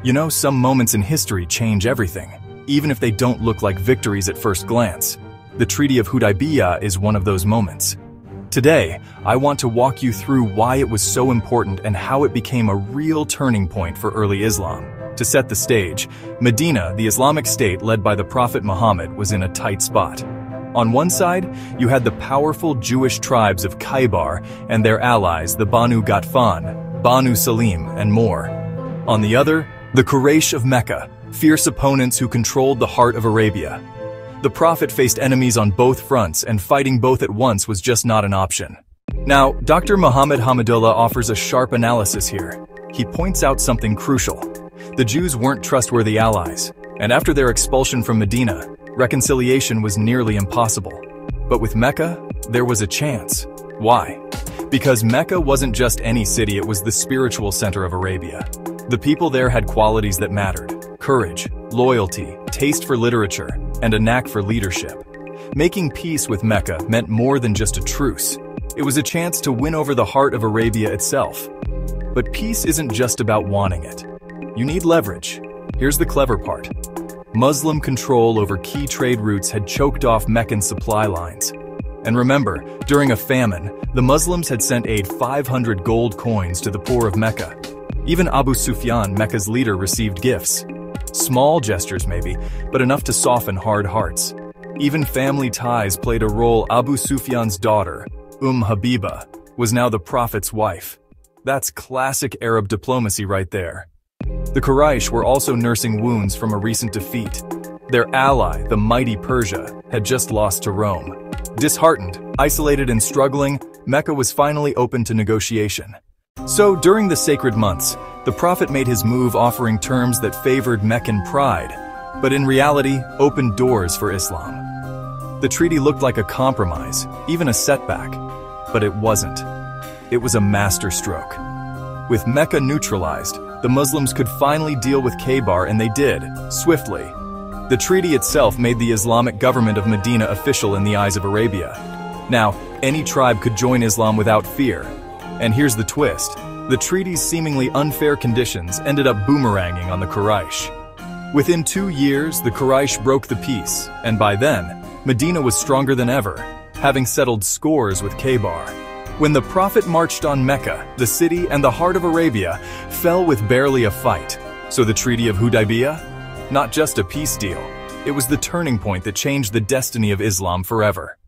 You know, some moments in history change everything, even if they don't look like victories at first glance. The Treaty of Hudaybiya is one of those moments. Today, I want to walk you through why it was so important and how it became a real turning point for early Islam. To set the stage, Medina, the Islamic state led by the Prophet Muhammad, was in a tight spot. On one side, you had the powerful Jewish tribes of Khaybar and their allies, the Banu Ghatfan, Banu Salim, and more. On the other, the Quraysh of Mecca, fierce opponents who controlled the heart of Arabia. The Prophet faced enemies on both fronts, and fighting both at once was just not an option. Now, Dr. Muhammad Hamidullah offers a sharp analysis here. He points out something crucial. The Jews weren't trustworthy allies, and after their expulsion from Medina, reconciliation was nearly impossible. But with Mecca, there was a chance. Why? Because Mecca wasn't just any city, it was the spiritual center of Arabia. The people there had qualities that mattered: courage, loyalty, taste for literature, and a knack for leadership. Making peace with Mecca meant more than just a truce. It was a chance to win over the heart of Arabia itself. But peace isn't just about wanting it. You need leverage. Here's the clever part. Muslim control over key trade routes had choked off Meccan supply lines. And remember, during a famine, the Muslims had sent aid 500 gold coins to the poor of Mecca. Even Abu Sufyan, Mecca's leader, received gifts. Small gestures maybe, but enough to soften hard hearts. Even family ties played a role. Abu Sufyan's daughter, Habiba, was now the Prophet's wife. That's classic Arab diplomacy right there. The Quraysh were also nursing wounds from a recent defeat. Their ally, the mighty Persia, had just lost to Rome. Disheartened, isolated and struggling, Mecca was finally open to negotiation. So during the sacred months, the Prophet made his move, offering terms that favored Meccan pride, but in reality opened doors for Islam. The treaty looked like a compromise, even a setback, but it wasn't. It was a masterstroke. With Mecca neutralized, the Muslims could finally deal with Khaybar, and they did, swiftly. The treaty itself made the Islamic government of Medina official in the eyes of Arabia. Now, any tribe could join Islam without fear. And here's the twist. The treaty's seemingly unfair conditions ended up boomeranging on the Quraysh. Within 2 years, the Quraysh broke the peace, and by then, Medina was stronger than ever, having settled scores with Khaybar. When the Prophet marched on Mecca, the city and the heart of Arabia fell with barely a fight. So the Treaty of Hudaybiya? Not just a peace deal. It was the turning point that changed the destiny of Islam forever.